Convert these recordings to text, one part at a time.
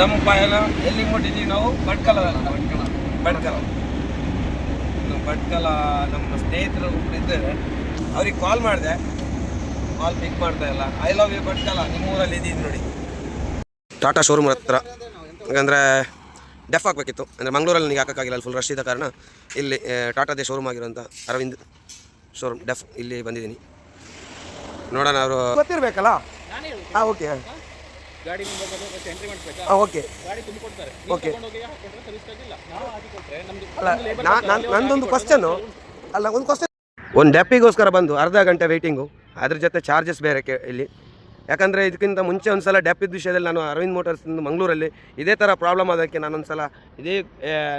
ನಮ್ಮ ಪಯಣ ಎಲ್ಲಿಗೆ ಮುಟ್ಟಿದ್ದೀವಿ ನಾವು ಭಟ್ಕಳ ನಮ್ಮ ಸ್ನೇಹಿತರು ಒಬ್ರು ಇದ್ದಾರೆ, ಅವ್ರಿಗೆ ಕಾಲ್ ಮಾಡಿದೆ, ಕಾಲ್ ಪಿಕ್ ಮಾಡ್ತಾ ಇಲ್ಲ. ಐ ಲವ್ ಯು ಭಟ್ಕಳ, ನಿಮ್ಮೂರಲ್ಲಿ ಇದ್ದೀನಿ ನೋಡಿ. ಟಾಟಾ ಶೋರೂಮ್ ಹತ್ರ ಯಾಕಂದರೆ ಡೆಫ್ ಹಾಕಬೇಕಿತ್ತು, ಅಂದರೆ ಮಂಗಳೂರಲ್ಲಿ ನನಗೆ ಹಾಕೋಕ್ಕಾಗಿಲ್ಲ, ಅಲ್ಲಿ ಫುಲ್ ರಶ್ ಇದ್ದ ಕಾರಣ ಇಲ್ಲಿ ಟಾಟಾದೇ ಶೋರೂಮ್ ಆಗಿರೋಂಥ ಅರವಿಂದ್ ಶೋರೂಮ್ ಡೆಫ್ ಇಲ್ಲಿ ಬಂದಿದ್ದೀನಿ. ನೋಡೋಣ, ಅವರು ಗೊತ್ತಿರಬೇಕಲ್ಲ. ಹಾಂ, ಓಕೆ, ಗಾಡಿ ಎಂಟ್ರಿ ಮಾಡಿಸ್ಬೇಕಾ? ಓಕೆ, ಗಾಡಿ ತುಂಬಿಕೊಡ್ತಾರೆ. ಓಕೆ. ಅಲ್ಲ, ನಂದೊಂದು ಕ್ವಶನು ಅಲ್ಲ, ಒಂದು ಕ್ವಶನ್. ಒಂದು ಡೆಪ್ಪಿಗೋಸ್ಕರ ಬಂದು ಅರ್ಧ ಗಂಟೆ ವೆಯ್ಟಿಂಗು, ಅದ್ರ ಜೊತೆ ಚಾರ್ಜಸ್ ಬೇರೆ ಇಲ್ಲಿ. ಯಾಕಂದರೆ ಇದಕ್ಕಿಂತ ಮುಂಚೆ ಒಂದು ಸಲ ಡೆಪ್ಪಿದ ವಿಷಯದಲ್ಲಿ ನಾನು ಅರವಿಂದ್ ಮೋಟರ್ಸ್ ಮಂಗಳೂರಲ್ಲಿ ಇದೇ ಥರ ಪ್ರಾಬ್ಲಮ್ ಆದಕ್ಕೆ ನಾನೊಂದು ಸಲ ಇದೇ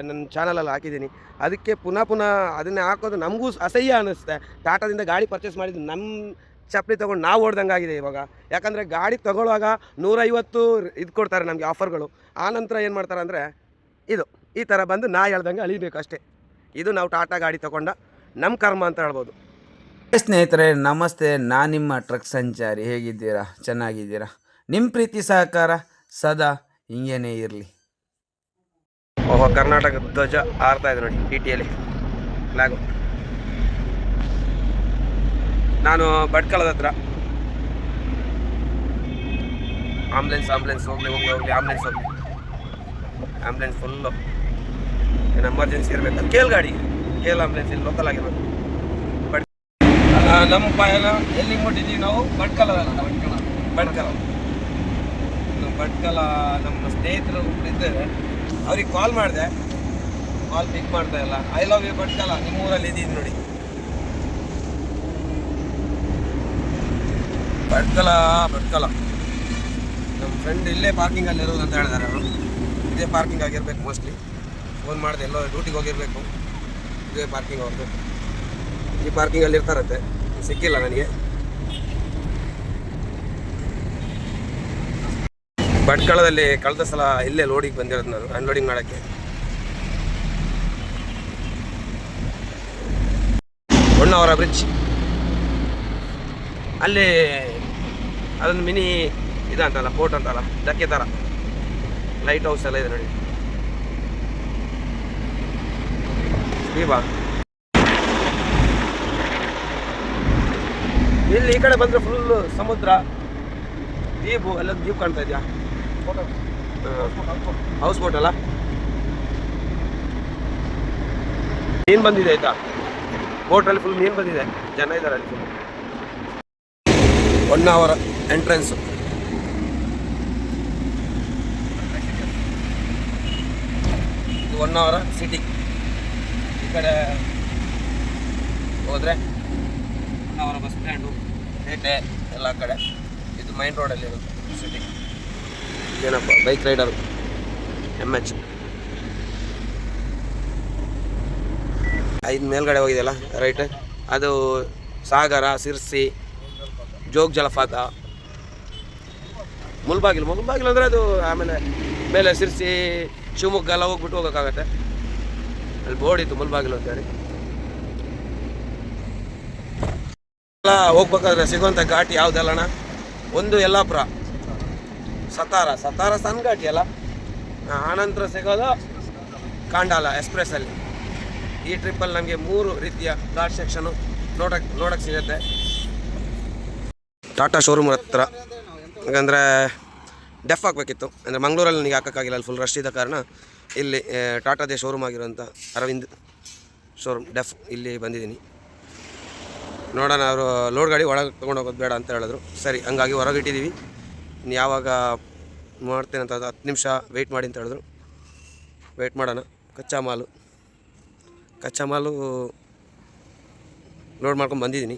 ನನ್ನ ಚಾನಲಲ್ಲಿ ಹಾಕಿದ್ದೀನಿ. ಅದಕ್ಕೆ ಪುನಃ ಅದನ್ನೇ ಹಾಕೋದು ನಮಗೂ ಅಸಹ್ಯ ಅನ್ನಿಸುತ್ತೆ. ಟಾಟಾದಿಂದ ಗಾಡಿ ಪರ್ಚೇಸ್ ಮಾಡಿದ್ದು ನಮ್ಮ ಚಪ್ಪಲಿ ತೊಗೊಂಡು ನಾವು ಓಡ್ದಂಗೆ ಆಗಿದೆ ಇವಾಗ. ಯಾಕಂದರೆ ಗಾಡಿ ತೊಗೊಳ್ಳುವಾಗ 150 ಇದು ಕೊಡ್ತಾರೆ ನಮಗೆ ಆಫರ್ಗಳು. ಆನಂತರ ಏನು ಮಾಡ್ತಾರೆ ಅಂದರೆ ಈ ಥರ ಬಂದು ನಾ ಹೇಳ್ದಂಗೆ ಅಳಿಬೇಕು ಅಷ್ಟೇ. ಇದು ನಾವು ಟಾಟಾ ಗಾಡಿ ತೊಗೊಂಡ ನಮ್ಮ ಕರ್ಮ ಅಂತ ಹೇಳ್ಬೋದು. ಸ್ನೇಹಿತರೆ ನಮಸ್ತೆ, ನಾನು ನಿಮ್ಮ ಟ್ರಕ್ ಸಂಚಾರಿ. ಹೇಗಿದ್ದೀರಾ? ಚೆನ್ನಾಗಿದ್ದೀರಾ? ನಿಮ್ಮ ಪ್ರೀತಿ ಸಹಕಾರ ಸದಾ ಹಿಂಗೇನೇ ಇರಲಿ. ಓಹೋ, ಕರ್ನಾಟಕ ಧ್ವಜ ಆರ್ತಾ ಇದೆ ನೋಡಿ TTಯಲ್ಲಿ ಫ್ಲಾಗು. ನಾನು ಭಟ್ಕಳದ ಹತ್ರ. ಆಂಬುಲೆನ್ಸ್ ಹೋಗ್ಲಿ ಆಂಬುಲೆನ್ಸ್ ಫುಲ್ಲು. ಏನು ಎಮರ್ಜೆನ್ಸಿ ಇರಬೇಕು, ಕೇಲ್ ಆಂಬುಲೆನ್ಸ್ ಇಲ್ಲಿ ಲೋಕಲ್ ಆಗಿರೋದು. ನಮ್ಮ ಪಯಣ ಎಲ್ಲಿಗೆ ಮುಟ್ಟಿದ್ದೀವಿ ನಾವು? ಭಟ್ಕಳ ನಮ್ಮ ಸ್ನೇಹಿತರು ಒಬ್ರು ಇದ್ದಾರೆ, ಅವ್ರಿಗೆ ಕಾಲ್ ಮಾಡಿದೆ, ಕಾಲ್ ಪಿಕ್ ಮಾಡ್ತಾ ಇಲ್ಲ. ಐ ಲವ್ ಯು ಭಟ್ಕಳ, ನಿಮ್ಮೂರಲ್ಲಿ ಇದ್ದೀನಿ ನೋಡಿ. ಭಟ್ಕಳ ನಮ್ಮ ಫ್ರೆಂಡ್ ಇಲ್ಲೇ ಪಾರ್ಕಿಂಗಲ್ಲಿ ಇರೋದು ಅಂತ ಹೇಳಿದಾರೆ. ಅವರು ಇದೇ ಪಾರ್ಕಿಂಗ್ ಆಗಿರ್ಬೇಕು ಮೋಸ್ಟ್ಲಿ. ಫೋನ್ ಮಾಡಿದೆ, ಎಲ್ಲೋ ಡ್ಯೂಟಿಗೆ ಹೋಗಿರಬೇಕು. ಇದೇ ಪಾರ್ಕಿಂಗ್ ಅವ್ರದ್ದು. ಈ ಪಾರ್ಕಿಂಗಲ್ಲಿ ಇರ್ತಾರಂತೆ, ಸಿಕ್ಕಿಲ್ಲ ನನಗೆ. ಭಟ್ಕಳದಲ್ಲಿ ಕಳೆದ ಸಲ ಇಲ್ಲೇ ಲೋಡಿಗೆ ಬಂದಿರೋದು ನಾನು, ಅನ್ಲೋಡಿಂಗ್ ಮಾಡೋಕ್ಕೆ. ಹೊನ್ನಾವರ ಬ್ರಿಡ್ಜ್ ಅಲ್ಲಿ ಅದೊಂದು ಮಿನಿ ಇದಂತಲ್ಲ, ಪೋರ್ಟ್ ಅಂತಲ್ಲ, ಧಕ್ಕೆ ಥರ ಲೈಟ್ ಹೌಸ್ ಎಲ್ಲ ಇದೆ ನೋಡಿ. ದೀಪಾ ಇಲ್ಲಿ ಈ ಕಡೆ ಬಂದರೆ ಫುಲ್ಲು ಸಮುದ್ರ, ದ್ವೀಪು, ಎಲ್ಲ ದ್ವೀಪ್ ಕಾಣ್ತಾ ಇದೆಯಾ? ಹೌಸ್ ಬೋಟ್ ಅಲ್ಲ, ಮೀನು ಬಂದಿದೆ ಆಯ್ತಾ, ಬೋಟಲ್ಲಿ ಫುಲ್ ಮೀನು ಬಂದಿದೆ, ಜನ ಇದ್ದಾರೆ ಅಲ್ಲಿ ಫುಲ್. ಹೊನ್ನಾವರ ಎಂಟ್ರೆನ್ಸು. ಇದು ಹೊನ್ನಾವರ ಸಿಟಿ. ಈ ಕಡೆ ಹೋದರೆ ಹೊನ್ನಾವರ ಬಸ್ ಸ್ಟ್ಯಾಂಡು, ಪೇಟೆ ಎಲ್ಲ ಕಡೆ. ಇದು ಮೈನ್ ರೋಡಲ್ಲಿ ಇರೋದು ಸಿಟಿ. ಏನಪ್ಪ, ಬೈಕ್ ರೈಡರು MH 5 ಮೇಲ್ಗಡೆ ಹೋಗಿದೆಯಲ್ಲ ರೈಟ್, ಅದು ಸಾಗರ, ಸಿರ್ಸಿ, ಜೋಗ ಜಲಪಾತ, ಮುಲ್ಬಾಗಿಲು ಅಂದರೆ ಅದು ಆಮೇಲೆ ಮೇಲೆ ಸಿರ್ಸಿ, ಶಿವಮೊಗ್ಗ ಎಲ್ಲ ಹೋಗ್ಬಿಟ್ಟು ಹೋಗೋಕ್ಕಾಗತ್ತೆ. ಅಲ್ಲಿ ಬೋರ್ಡ್ ಇತ್ತು ಮುಲ್ಬಾಗಿಲು ಅಂತೇಳಿ. ಎಲ್ಲ ಹೋಗ್ಬೇಕಾದ್ರೆ ಸಿಗುವಂಥ ಘಾಟಿ ಯಾವುದಲ್ಲಣ್ಣ? ಒಂದು ಯಲ್ಲಾಪುರ, ಸತಾರ ಸಣ್ಣ ಘಾಟಿ ಅಲ್ಲ. ಆನಂತರ ಸಿಗೋದು ಕಾಂಡಾಲ ಎಕ್ಸ್ಪ್ರೆಸ್ಸಲ್ಲಿ. ಈ ಟ್ರಿಪ್ಪಲ್ಲಿ ನಮಗೆ 3 ರೀತಿಯ ಘಾಟ್ ಸೆಕ್ಷನು ನೋಡೋಕ್ಕೆ ಸಿಗುತ್ತೆ. ಟಾಟಾ ಶೋರೂಮ್ ಹತ್ರ ಯಾಕಂದರೆ ಡೆಫ್ ಹಾಕಬೇಕಿತ್ತು, ಅಂದರೆ ಮಂಗಳೂರಲ್ಲಿ ನನಗೆ ಹಾಕೋಕ್ಕಾಗಿಲ್ಲ, ಅಲ್ಲಿ ಫುಲ್ ರಶ್ ಇದ್ದ ಕಾರಣ ಇಲ್ಲಿ ಟಾಟಾದೇ ಶೋರೂಮ್ ಆಗಿರೋಂಥ ಅರವಿಂದ್ ಶೋರೂಮ್ ಡೆಫ್ ಇಲ್ಲಿ ಬಂದಿದ್ದೀನಿ. ನೋಡೋಣ, ಅವರು ಲೋಡ್ ಗಾಡಿ ಒಳಗೆ ತೊಗೊಂಡು ಹೋಗೋದು ಬೇಡ ಅಂತ ಹೇಳಿದ್ರು. ಸರಿ, ಹಂಗಾಗಿ ಹೊರಗಿಟ್ಟಿದ್ದೀವಿ. ಇನ್ನು ಯಾವಾಗ ಮಾಡ್ತೇನೆ ಅಂತ 10 ನಿಮಿಷ ವೆಯ್ಟ್ ಮಾಡಿ ಅಂತ ಹೇಳಿದ್ರು. ವೆಯ್ಟ್ ಮಾಡೋಣ. ಕಚ್ಚಾ ಮಾಲು ಲೋಡ್ ಮಾಡ್ಕೊಂಡು ಬಂದಿದ್ದೀನಿ.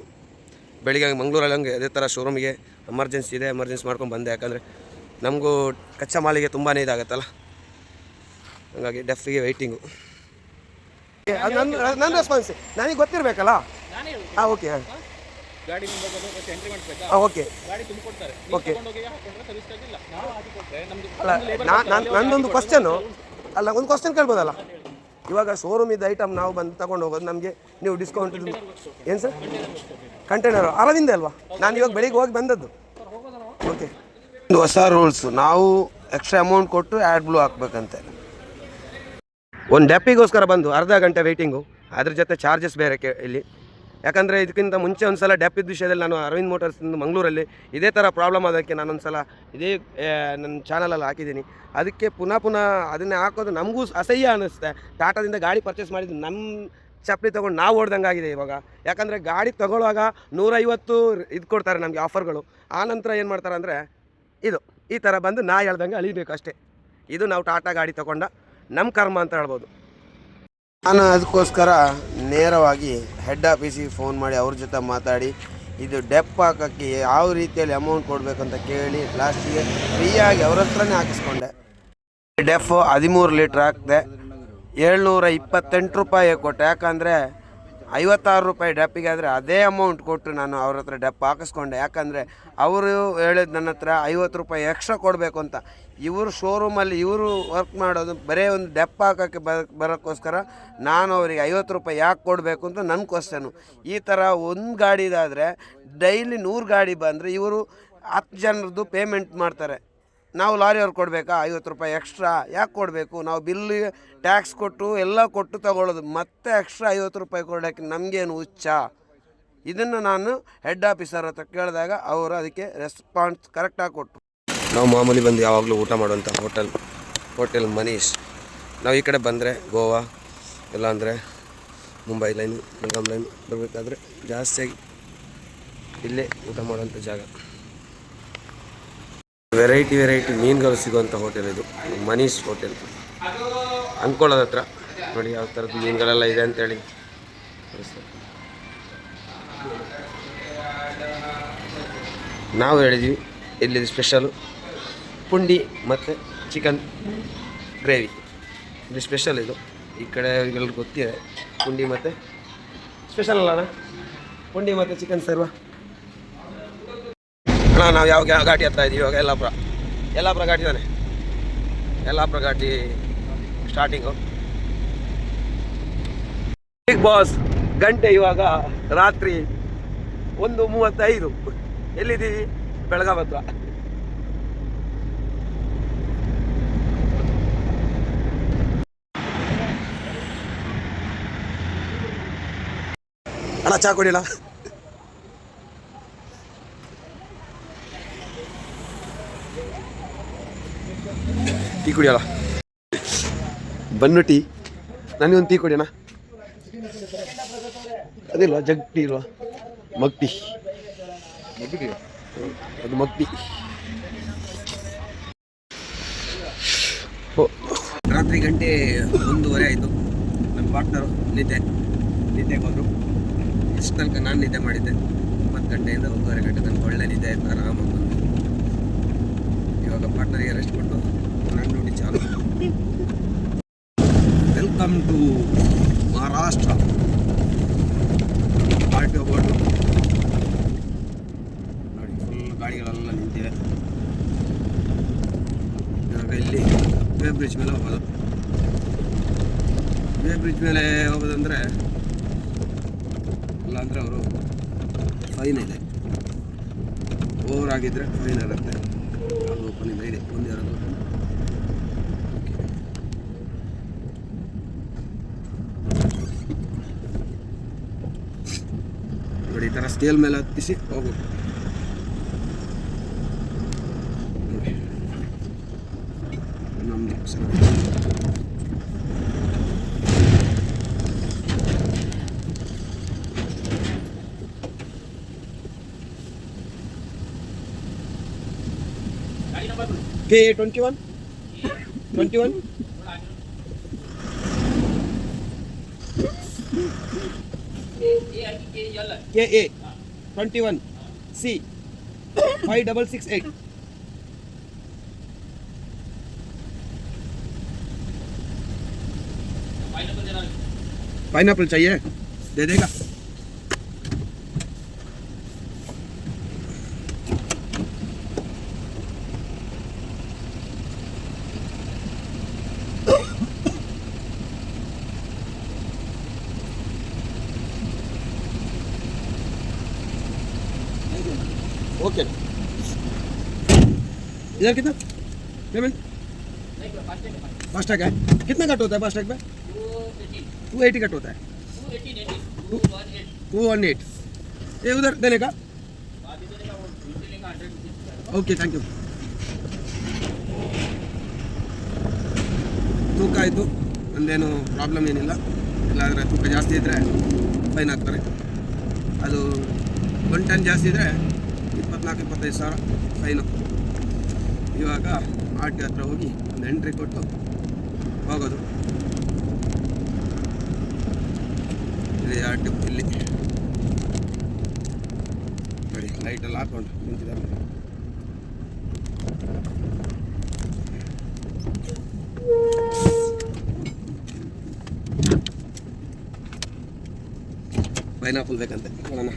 ಬೆಳಿಗ್ಗೆ ಮಂಗಳೂರಲ್ಲಿ ಹಂಗೆ ಅದೇ ಥರ ಶೋರೂಮಿಗೆ ಎಮರ್ಜೆನ್ಸಿ ಮಾಡ್ಕೊಂಡು ಬಂದೆ. ಯಾಕಂದರೆ ನಮಗೂ ಕಚ್ಚಾ ಮಾಲಿಗೆ ತುಂಬಾ ಇದಾಗತ್ತಲ್ಲ, ಹಾಗಾಗಿ ಡೆಫ್ಗೆ ವೆಯ್ಟಿಂಗು. ಅದು ನನ್ನ ರೆಸ್ಪಾನ್ಸ್, ನನಗೆ ಗೊತ್ತಿರಬೇಕಲ್ಲ. ಹಾಂ, ಓಕೆ, ಗಾಡಿ ಎಂಟ್ರಿ ಮಾಡಿಸ್ಬೇಕಾ? ಓಕೆ, ಗಾಡಿ ತುಂಬಿಕೊಡ್ತಾರೆ. ಓಕೆ. ಅಲ್ಲ, ನಂದೊಂದು ಕ್ವಶನು ಅಲ್ಲ, ಒಂದು ಕ್ವಶನ್ ಕೇಳ್ಬೋದಲ್ಲ? ಇವಾಗ ಶೋರೂಮ್ ಇದ್ದ ಐಟಮ್ ನಾವು ಬಂದು ತಗೊಂಡು ಹೋಗೋದು, ನಮಗೆ ನೀವು ಡಿಸ್ಕೌಂಟ್ ಏನು ಸರ್? ಕಂಟೈನರು ಅರವಿಂದ ಅಲ್ವಾ? ನಾನು ಇವಾಗ ಬೆಳಿಗ್ಗೆ ಹೋಗಿ ಬಂದದ್ದು. ಓಕೆ, ಒಂದು ಹೊಸ ರೂಲ್ಸು. ನಾವು ಎಕ್ಸ್ಟ್ರಾ ಅಮೌಂಟ್ ಕೊಟ್ಟು ಆ್ಯಡ್ ಬ್ಲೂ ಹಾಕ್ಬೇಕಂತೆ. ಒಂದು ಡೆಪ್ಪಿಗೋಸ್ಕರ ಬಂದು ಅರ್ಧ ಗಂಟೆ ವೆಯ್ಟಿಂಗು, ಅದ್ರ ಜೊತೆ ಚಾರ್ಜಸ್ ಬೇರೆ ಇಲ್ಲಿ. ಯಾಕಂದರೆ ಇದಕ್ಕಿಂತ ಮುಂಚೆ ಒಂದು ಸಲ ಡೆಪ್ಪಿದ ವಿಷಯದಲ್ಲಿ ನಾನು ಅರವಿಂದ್ ಮೋಟರ್ಸಿಂದ ಮಂಗಳೂರಲ್ಲಿ ಇದೇ ಥರ ಪ್ರಾಬ್ಲಮ್ ಆದಕ್ಕೆ ನಾನೊಂದು ಸಲ ಇದೇ ನನ್ನ ಚಾನಲಲ್ಲಿ ಹಾಕಿದ್ದೀನಿ. ಅದಕ್ಕೆ ಪುನಃ ಅದನ್ನೇ ಹಾಕೋದು ನಮಗೂ ಅಸಹ್ಯ ಅನ್ನಿಸುತ್ತೆ. ಟಾಟಾದಿಂದ ಗಾಡಿ ಪರ್ಚೇಸ್ ಮಾಡಿದ್ದು ನಮ್ಮ ಚಪ್ಪಲಿ ತೊಗೊಂಡು ನಾವು ಓಡ್ದಂಗೆ ಆಗಿದೆ ಇವಾಗ. ಯಾಕಂದರೆ ಗಾಡಿ ತೊಗೊಳ್ಳುವಾಗ 150 ಇದು ಕೊಡ್ತಾರೆ ನಮಗೆ ಆಫರ್ಗಳು. ಆ ನಂತರ ಏನು ಮಾಡ್ತಾರೆ ಅಂದರೆ ಈ ಥರ ಬಂದು ನಾ ಹೇಳ್ದಂಗೆ ಅಳಿಬೇಕು ಅಷ್ಟೇ. ಇದು ನಾವು ಟಾಟಾ ಗಾಡಿ ತೊಗೊಂಡ ನಮ್ಮ ಕರ್ಮ ಅಂತ ಹೇಳ್ಬೋದು. ನಾನು ಅದಕ್ಕೋಸ್ಕರ ನೇರವಾಗಿ ಹೆಡ್ ಆಫೀಸಿಗೆ ಫೋನ್ ಮಾಡಿ ಅವ್ರ ಜೊತೆ ಮಾತಾಡಿ ಇದು ಡೆಪ್ ಹಾಕೋಕ್ಕೆ ಯಾವ ರೀತಿಯಲ್ಲಿ ಅಮೌಂಟ್ ಕೊಡಬೇಕಂತ ಕೇಳಿ ಲಾಸ್ಟಿಗೆ ಫ್ರೀಯಾಗಿ ಅವ್ರ ಹತ್ರನೇ ಹಾಕಿಸ್ಕೊಂಡೆ. ಡೆಫ್ 13 ಲೀಟ್ರ್ ಹಾಕಿದೆ, 728 ರೂಪಾಯಿ ಕೊಟ್ಟೆ. ಯಾಕಂದರೆ 56 ರೂಪಾಯಿ ಡೆಪ್ಪಿಗೆ ಆದರೆ ಅದೇ ಅಮೌಂಟ್ ಕೊಟ್ಟು ನಾನು ಅವ್ರ ಹತ್ರ ಡೆಪ್ ಹಾಕಿಸ್ಕೊಂಡೆ. ಯಾಕಂದರೆ ಅವರು ಹೇಳಿದ ನನ್ನ ಹತ್ರ 50 ರೂಪಾಯಿ ಎಕ್ಸ್ಟ್ರಾ ಕೊಡಬೇಕು ಅಂತ. ಇವರು ಶೋರೂಮಲ್ಲಿ ಇವರು ವರ್ಕ್ ಮಾಡೋದು ಬರೀ ಒಂದು ಡೆಪ್ ಹಾಕೋಕ್ಕೆ ಬರೋಕ್ಕೋಸ್ಕರ ನಾನು ಅವರಿಗೆ 50 ರೂಪಾಯಿ ಯಾಕೆ ಕೊಡಬೇಕು ಅಂತ ನನ್ನ ಕ್ವಶನು. ಈ ಥರ ಒಂದು ಗಾಡಿದಾದರೆ ಡೈಲಿ 100 ಗಾಡಿ ಬಂದರೆ ಇವರು 10 ಜನರದ್ದು ಪೇಮೆಂಟ್ ಮಾಡ್ತಾರೆ. ನಾವು ಲಾರಿಯವ್ರು ಕೊಡಬೇಕಾ 50 ರೂಪಾಯಿ ಎಕ್ಸ್ಟ್ರಾ ಯಾಕೆ ಕೊಡಬೇಕು? ನಾವು ಬಿಲ್ಲಿಗೆ ಟ್ಯಾಕ್ಸ್ ಕೊಟ್ಟು ಎಲ್ಲ ಕೊಟ್ಟು ತಗೊಳ್ಳೋದು, ಮತ್ತೆ ಎಕ್ಸ್ಟ್ರಾ 50 ರೂಪಾಯಿ ಕೊಡೋಕ್ಕೆ ನಮಗೇನು ಹುಚ್ಚ? ಇದನ್ನು ನಾನು ಹೆಡ್ ಆಫೀಸರ್ ಹತ್ರ ಕೇಳಿದಾಗ ಅವರು ಅದಕ್ಕೆ ರೆಸ್ಪಾನ್ಸ್ ಕರೆಕ್ಟಾಗಿ ಕೊಟ್ಟರು. ನಾವು ಮಾಮೂಲಿ ಬಂದು ಯಾವಾಗಲೂ ಊಟ ಮಾಡುವಂಥ ಹೋಟೆಲ್ ಮನೀಶ್. ನಾವು ಈ ಕಡೆ ಬಂದರೆ ಗೋವಾ ಇಲ್ಲಾಂದರೆ ಮುಂಬೈ ಲೈನು ಬೆಳಗಾಂ ಲೈನ್ ಬರಬೇಕಾದ್ರೆ ಜಾಸ್ತಿಯಾಗಿ ಇಲ್ಲೇ ಊಟ ಮಾಡುವಂಥ ಜಾಗ. ವೆರೈಟಿ ಮೀನುಗಳು ಸಿಗುವಂಥ ಹೋಟೆಲ್ ಇದು ಮನೀಶ್ ಹೋಟೆಲ್. ಅಂದ್ಕೊಳ್ಳೋದ ಹತ್ರ ನೋಡಿ ಯಾವ ಥರದ್ದು ಮೀನುಗಳೆಲ್ಲ ಇದೆ ಅಂತೇಳಿ. ನಾವು ಹೇಳಿದ್ವಿ ಇಲ್ಲಿ ಸ್ಪೆಷಲು ಪುಂಡಿ ಮತ್ತು ಚಿಕನ್ ಗ್ರೇವಿ, ಇದು ಸ್ಪೆಷಲ್. ಇದು ಈ ಕಡೆ ಎಲ್ಲರಿಗೂ ಗೊತ್ತಿದೆ ಪುಂಡಿ ಮತ್ತು ಸ್ಪೆಷಲ್ ಅಲ್ಲ ಪುಂಡಿ ಮತ್ತು ಚಿಕನ್ ಸರ್ವ. ನಾವು ಯಾವ ಘಾಟಿ ಹತ್ರ ಇದ್ದೀವಿ ಇವಾಗ? ಯಲ್ಲಾಪುರ ಘಾಟಿ ತಾನೆ. ಯಲ್ಲಾಪುರ ಘಾಟಿ ಸ್ಟಾರ್ಟಿಂಗು. ಬಿಗ್ ಬಾಸ್ ಗಂಟೆ ಇವಾಗ ರಾತ್ರಿ 1:35. ಎಲ್ಲಿದ್ದೀವಿ? ಬೆಳಗಾವಿ ಹತ್ರ. ಅಣ್ಣ ಚಾ ಕುಡಿಲ್ಲ? ಟೀ ಕುಡಿಯಲ್ಲ? Bun tea. ನನಗೊಂದು ಟೀ ಕುಡಿಯೋಣ. ಅದಿಲ್ವಾ ಜಗ್ ಟೀ ಇಲ್ವಾ? Mug tea. ಅದು ಮಗ್ ಟೀ. ರಾತ್ರಿ ಗಂಟೆ 1:30 ಆಯಿತು. ನನ್ನ ಪಾರ್ಟ್ನರು ನಿದ್ದೆಗೆ ಹೋದರು. ಇಷ್ಟು ತನಕ ನಾನು ನಿದ್ದೆ ಮಾಡಿದ್ದೆ. 9 ಗಂಟೆಯಿಂದ 1:30 ಗಂಟೆ ತನಕ ಒಳ್ಳೆ ನಿದ್ದೆ ಆಯಿತು, ಆರಾಮಾಗಿ ಬಂದು. ಇವಾಗ ಪಾರ್ಟ್ನರಿಗೆ ರೆಸ್ಟ್ ಕೊಟ್ಟು ನನ್ನ ಡ್ಯೂಟಿ ಚಾಲು. Welcome to Maharashtra. RTO board ನೋಡಿ, ಫುಲ್ ಗಾಡಿಗಳೆಲ್ಲ ನಿಂತಿವೆ. ಇವಾಗ ಇಲ್ಲಿ ವೇ ಬ್ರಿಡ್ಜ್ ಮೇಲೆ ಹೋಗೋದು. ವೇ ಬ್ರಿಡ್ಜ್ ಮೇಲೆ ಹೋಗೋದಂದರೆ ಇಲ್ಲಾಂದರೆ ಅವರು ಫೈನ್ ಇದೆ. ಓವರ್ ಆಗಿದ್ದರೆ ಫೈನ್ ಆಗುತ್ತೆ. ಅದು ಓಪನ್ ಇದೆ, ಒಂದು ಯಾರು ಓಪನ್. ನೋಡಿ, ಈ ಥರ ಸ್ಕೇಲ್ ಮೇಲೆ ಹತ್ತಿಸಿ ಹೋಗ್ಬೇಕು. ನಮ್ಮದು ಸರಿ. K21 KA 21 C 5668. पाइनएप्पल चाहिए? दे देगा? ओके. इधर कितना? पेमेंट फास्टैग है, कितना कट होता है फास्टैग में? 280 कट होता है, 218। ये उधर देने का? Okay thank you. ತೂಕ ಆಯಿತು, ಒಂದೇನು ಪ್ರಾಬ್ಲಮ್ ಏನಿಲ್ಲ. ಇಲ್ಲಾಂದರೆ ತೂಕ ಜಾಸ್ತಿ ಇದ್ದರೆ ಫೈನ್ ಹಾಕ್ತಾರೆ. ಅದು 1 ಟನ್ ಜಾಸ್ತಿ ಇದ್ದರೆ 24-25 ಸಾವಿರ ಫೈನು. ಇವಾಗ ಆರ್ ಟಿ ಹತ್ರ ಹೋಗಿ ಒಂದು ಎಂಟ್ರಿ ಕೊಟ್ಟು ಹೋಗೋದು. ಇಲ್ಲಿ ಆರ್ ಟಿ ಇಲ್ಲಿ ನೋಡಿ ಲೈಟೆಲ್ಲ ಹಾಕೊಂಡು ನಿಂತಿದ್ದಾರೆ. ಪೈನಾಪಲ್ ಬೇಕಂತೆ ನೋಡೋಣ.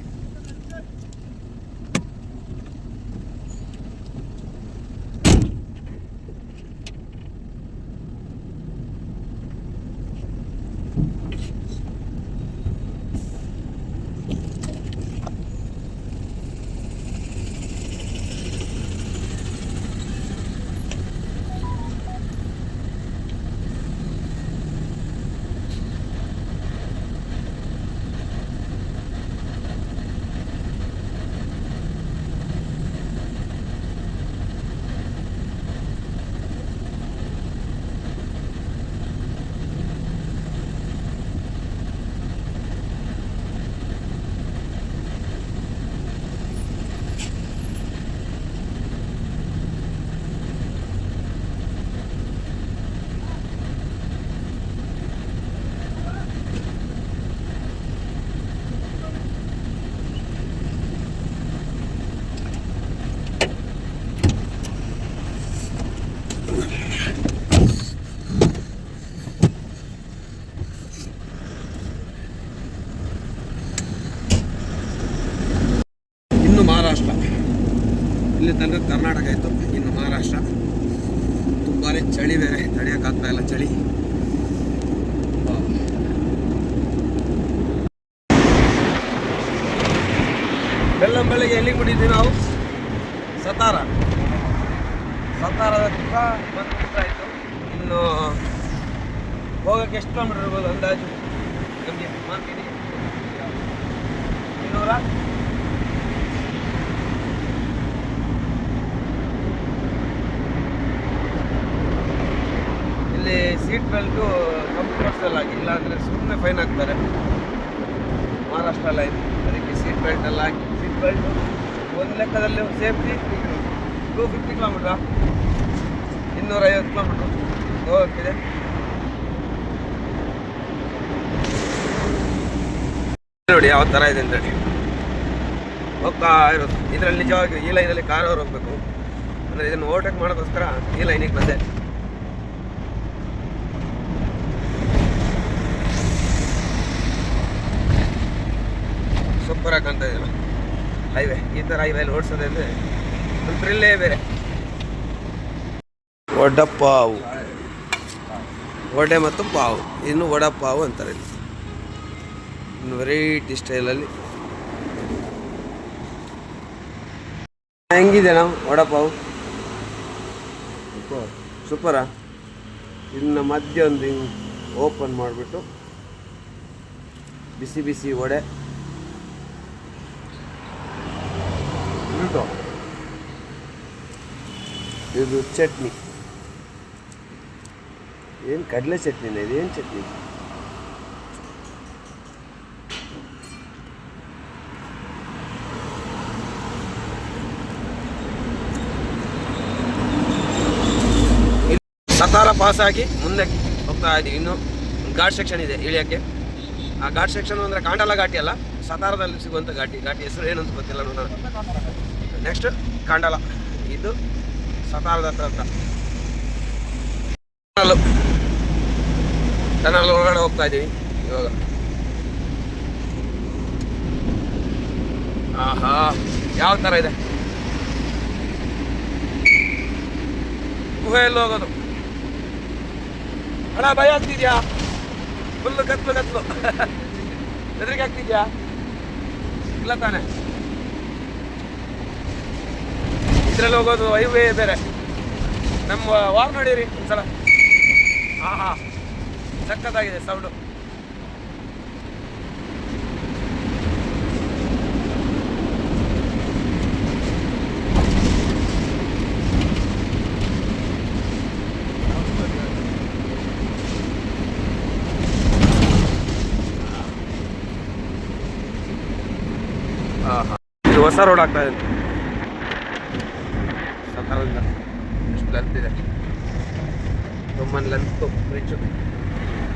ಮಹಾರಾಷ್ಟ್ರ ಇಲ್ಲಿ ತನಕ ಕರ್ನಾಟಕ ಇತ್ತು, ಇನ್ನು ಮಹಾರಾಷ್ಟ್ರ. ತುಂಬಾ ಚಳಿ ಬೇರೆ, ತಡೆಯೋಕ್ಕಾಗ್ತಾ ಇಲ್ಲ ಚಳಿ. ಬೆಳ್ಳಂಬೆಳಗ್ಗೆ ಎಲ್ಲಿಗೆ ಬಿಟ್ಟಿದ್ದೀವಿ ನಾವು? ಸತಾರದ ತನಕ ಬಂದಾಯಿತು. ಇನ್ನು ಹೋಗೋಕ್ಕೆ ಎಷ್ಟು ಕಿಲೋಮೀಟರ್ ಇರ್ಬೋದು ಅಂದಾಜು? ನಮಗೆ ಮಾರ್ಕೆಟಿಗೆ 200. ಇಲ್ಲಿ ಸೀಟ್ ಬೆಲ್ಟು ಕಂಪಲ್ಸರಿ ಆಗಿ, ಇಲ್ಲಾಂದರೆ ಸುಮ್ಮನೆ ಫೈನ್ ಹಾಕ್ತಾರೆ. ಮಹಾರಾಷ್ಟ್ರ ಲೈನ್ ಅದಕ್ಕೆ ಸೀಟ್ ಬೆಲ್ಟ್ ಎಲ್ಲ ಹಾಕಿ. ಸೀಟ್ ಬೆಲ್ಟು ಒಂದು ಲೆಕ್ಕದಲ್ಲಿ ಸೇಫ್ಟಿ 250 ಕಿಲೋಮೀಟ್ರಾ, 250 ಕಿಲೋಮೀಟ್ರು ಹೋಗೋಕ್ಕಿದೆ. ನೋಡಿ ಯಾವ ಥರ ಇದೆ ಅಂತೇಳಿ ಹೋಗ್ತಾ ಇರೋದು. ಇದರಲ್ಲಿ ನಿಜವಾಗಿ ಈ ಲೈನಲ್ಲಿ ಕಾರವ್ರು ಹೋಗ್ಬೇಕು. ಅಂದರೆ ಇದನ್ನು ಓವರ್ಟೇಕ್ ಮಾಡೋಕ್ಕೋಸ್ಕರ ಈ ಲೈನಿಗೆ ಬಂದೆ. ಸೂಪರ್ ಆಗಿ ಕಾಣ್ತಾ ಇದೆಯಲ್ಲ ಹೈವೇ. ಈ ಥರ ಹೈವೇಲಿ ಓಡಿಸೋದೆ ಅಂದರೆ ಒಂದು ಥ್ರಿಲ್ಲೇ ಬೇರೆ. ವಡಪಾವು, ವಡೆ ಮತ್ತು ಪಾವು, ಇನ್ನು ವಡಪಾವು ಅಂತಾರೆ. ಇನ್ನು ವೆರೈಟಿ ಸ್ಟೈಲಲ್ಲಿ ಹೆಂಗಿದೆ ನಾವು ವಡಪಾವು? ಸೂಪರಾ. ಇನ್ನು ಮಧ್ಯೆ ಒಂದು ಹಿಂಗೆ ಓಪನ್ ಮಾಡಿಬಿಟ್ಟು ಬಿಸಿ ಬಿಸಿ ವಡೆ, ಇದು ಚಟ್ನಿ. ಏನು ಕಡಲೆ ಚಟ್ನಿನ ಇದು? ಏನು ಚಟ್ನಿ? ಸತಾರ ಪಾಸ್ ಆಗಿ ಮುಂದೆ ಹೋಗ್ತಾ ಇದ್ದೀವಿ. ಇನ್ನು ಘಾಟ್ ಸೆಕ್ಷನ್ ಇದೆ ಇಳಿಯೋಕ್ಕೆ. ಆ ಘಾಟ್ ಸೆಕ್ಷನ್ ಅಂದರೆ ಕಾಂಡಲ ಘಾಟಿ ಅಲ್ಲ, ಸತಾರದಲ್ಲಿ ಸಿಗುವಂಥ ಘಾಟಿ. ಹೆಸರು ಏನಂತ ಗೊತ್ತಿಲ್ಲ ನೋಡೋಣ. ನೆಕ್ಸ್ಟ್ ಕಾಂಡಲ, ಇದು ಸತಾರದ ಹತ್ರ ಟನಲ್ ಒಳಗಡೆ ಹೋಗ್ತಾ ಇದ್ದೀವಿ ಇವಾಗ. ಆಹಾ ಯಾವ ಥರ ಇದೆ ಗುಹೆಯಲ್ಲಿ ಹೋಗೋದು. ಅಣ್ಣ ಭಯ ಆಗ್ತಿದ್ಯಾ? ಫುಲ್ಲು ಕತ್ಲು ಹೆದರಿಕೆ ಆಗ್ತಿದ್ಯಾ? ಇಲ್ಲ ತಾನೆ? ಇದರಲ್ಲಿ ಹೋಗೋದು ಹೈವೇ ಬೇರೆ. ನಮ್ಮ ವಾರ್ ನೋಡಿರಿ ಒಂದ್ಸಲ. ಆಹಾ ಸಖತ್ತಾಗಿದೆ ಸೌಂಡು. ಇದು ಹೊಸ ರೋಡ್ ಆಗ್ತಾ ಇದೆ ಸತ್ತರದಿಂದ. ಎಷ್ಟು ಲೆಂತ್ ಇದೆ, ತುಂಬ ಲೆಂತ್ ಬ್ರಿಡ್ಜ್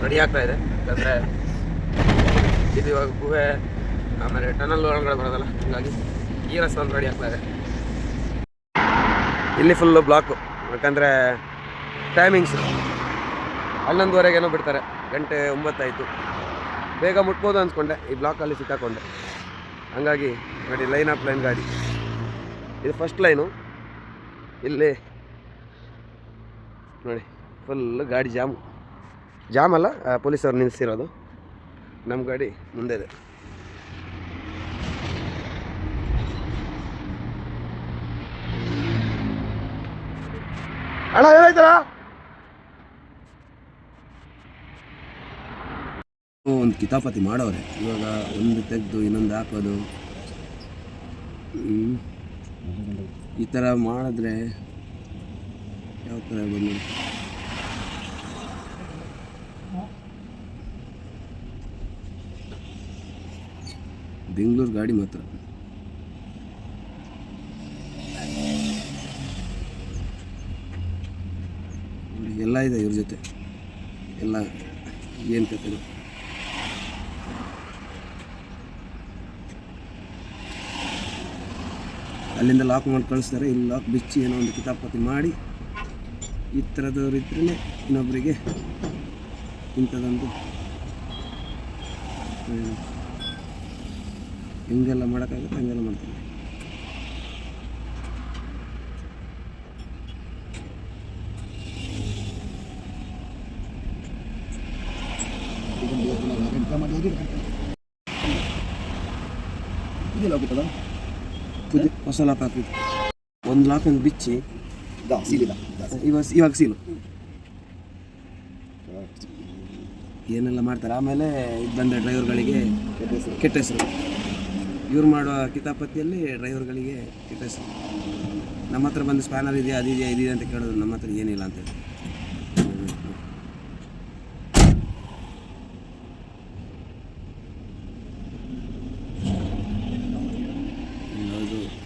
ರೆಡಿ ಆಗ್ತಾ ಇದೆ. ಯಾಕಂದರೆ ಇದು ಇವಾಗ ಗುಹೆ ಆಮೇಲೆ ಟನಲ್ ಒಳಗಡೆ ಬರೋದಲ್ಲ, ಹೀಗಾಗಿ ಈ ರಸ್ತೆ ಒಂದು ರೆಡಿ ಆಗ್ತಾ ಇದೆ. ಇಲ್ಲಿ ಫುಲ್ಲು ಬ್ಲಾಕು, ಯಾಕಂದರೆ ಟೈಮಿಂಗ್ಸ್ 11:30 ಬಿಡ್ತಾರೆ. ಗಂಟೆ 9 ಆಯಿತು. ಬೇಗ ಮುಟ್ಬೋದು ಅಂದ್ಕೊಂಡೆ, ಈ ಬ್ಲಾಕಲ್ಲಿ ಸಿಕ್ಕಾಕೊಂಡೆ. ಹಂಗಾಗಿ ನೋಡಿ, ಲೈನ್ ಆಫ್ ಲೈನ್ ಗಾಡಿ. ಇದು ಫಸ್ಟ್ ಲೈನು. ಇಲ್ಲಿ ನೋಡಿ ಫುಲ್ ಗಾಡಿ ಜಾಮ್ ಅಲ್ಲ, ಪೊಲೀಸವ್ರು ನಿಲ್ಲಿಸಿರೋದು. ನಮ್ಮ ಗಾಡಿ ಮುಂದೆ ಇದೆ. ಅಣ್ಣ ಏನಾಯ್ತಲ್ಲ, ಒಂದು ಕಿತಾಪತಿ ಮಾಡೋರೆ. ಇವಾಗ ಒಂದು ತೆಗೆದು ಇನ್ನೊಂದು ಹಾಕೋದು, ಈ ಥರ ಮಾಡಿದ್ರೆ ಯಾವ ಥರ ಬಂದು ಬೆಂಗಳೂರು ಗಾಡಿ ಮಾತ್ರ. ಎಲ್ಲ ಇದೆ ಇವ್ರ ಜೊತೆ, ಎಲ್ಲ ಏನು ಕತೆ. ಅಲ್ಲಿಂದ ಲಾಕ್ ಮಾಡಿ ಕಳಿಸ್ತಾರೆ. ಇಲ್ಲಿ ಲಾಕ್ ಬಿಚ್ಚಿ ಏನೋ ಒಂದು ಕಿತಾಪತಿ ಮಾಡಿ, ಈ ಥರದವ್ರು ಇದ್ರೇ ಇನ್ನೊಬ್ಬರಿಗೆ ಇಂಥದ್ದೊಂದು ಹೆಂಗೆಲ್ಲ ಮಾಡೋಕ್ಕಾಗುತ್ತೆ ಹಂಗೆಲ್ಲ ಮಾಡ್ತಾರೆ. ಹೊಸ ಲಾಕ್ ಹಾಕಿದ್ದು, ಒಂದು ಲಾಕನ್ನು ಬಿಚ್ಚಿ ಇವಾಗ ಸೀಲು ಏನೆಲ್ಲ ಮಾಡ್ತಾರೆ. ಆಮೇಲೆ ಇದು ಬಂದರೆ ಡ್ರೈವರ್ಗಳಿಗೆ ಕೆಟ್ಟ ಹೆಸರು. ಇವ್ರು ಮಾಡೋ ಕಿತಾಪತಿಯಲ್ಲಿ ಡ್ರೈವರ್ಗಳಿಗೆ ಕೆಟ್ಟ ಹೆಸರು. ನಮ್ಮ ಹತ್ರ ಬಂದು ಸ್ಪ್ಯಾನರ್ ಇದೆಯಾ, ಅದಿದೆಯಾ, ಇದಿದೆ ಅಂತ ಕೇಳೋದು. ನಮ್ಮ ಹತ್ರ ಏನಿಲ್ಲ ಅಂತೇಳಿ.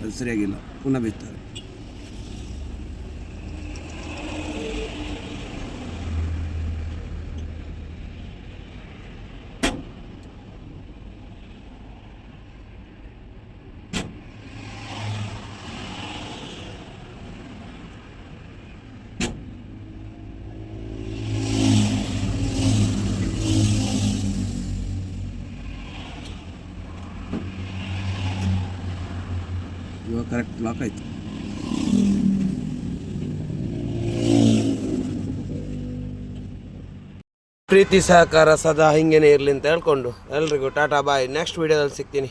ಅದು ಸರಿಯಾಗಿಲ್ಲ, ಪುನಃ ಬಿತ್ತಾರೆ. ಇವಾಗ ಕರೆಕ್ಟ್ ಲಾಕ್ ಆಯಿತು. ಪ್ರೀತಿ ಸಹಕಾರ ಸದಾ ಹಿಂಗೇನೆ ಇರಲಿ ಅಂತ ಹೇಳ್ಕೊಂಡು ಎಲ್ರಿಗೂ ಟಾಟಾ ಬಾಯ್. ನೆಕ್ಸ್ಟ್ ವಿಡಿಯೋದಲ್ಲಿ ಸಿಗ್ತೀನಿ.